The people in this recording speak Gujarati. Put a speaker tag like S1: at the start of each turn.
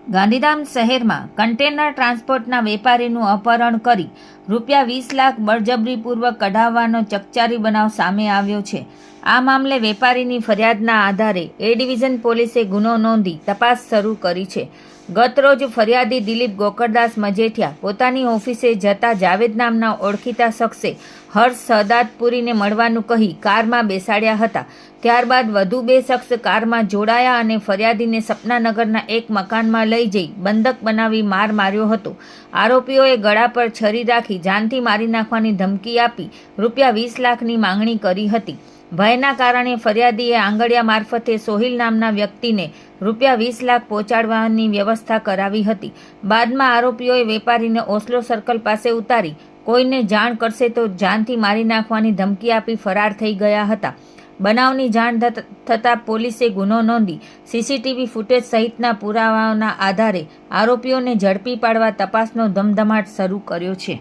S1: ગાંધીધામ શહેરમાં કન્ટેનર ટ્રાન્સપોર્ટના વેપારીનું અપહરણ કરી ₹20 લાખ બળજબરીપૂર્વક કઢાવવાનો ચકચારી બનાવ સામે આવ્યો છે. આ મામલે વેપારીની ફરિયાદના આધારે એ ડિવિઝન પોલીસે ગુનો નોંધી તપાસ શરૂ કરી છે. ગતરોજ ફરિયાદી દિલીપ ગોકળદાસ મજેઠિયા પોતાની ઓફિસે જતા જાવેદ નામના ઓળખીતા શખ્સે હર્ષ સહદાતપુરીને મળવાનું કહી કારમાં બેસાડ્યા હતા. ત્યારબાદ વધુ 2 શખ્સ કારમાં જોડાયા અને ફરિયાદીને સપનાનગરના એક મકાનમાં લઈ જઈ બંધક બનાવી માર માર્યો હતો. આરોપીઓએ ગળા પર છરી રાખી જાનથી મારી નાખવાની ધમકી આપી ₹20 લાખની માંગણી કરી હતી. ભયના કારણે ફરિયાદીએ આંગળીયા મારફતે સોહિલ નામના વ્યક્તિને ₹20 લાખ પહોંચાડવાની વ્યવસ્થા કરાવી હતી. બાદમાં આરોપીઓએ વેપારીને ઓસ્લો સર્કલ પાસે ઉતારી કોઈને જાણ કરશે તો જાનથી મારી નાખવાની ધમકી આપી ફરાર થઈ ગયા હતા. બનાવની જાણ થતાં પોલીસે ગુનો નોંધી સીસીટીવી ફૂટેજ સહિતના પુરાવાઓના આધારે આરોપીઓને ઝડપી પાડવા તપાસનો ધમધમાટ શરૂ કર્યો છે.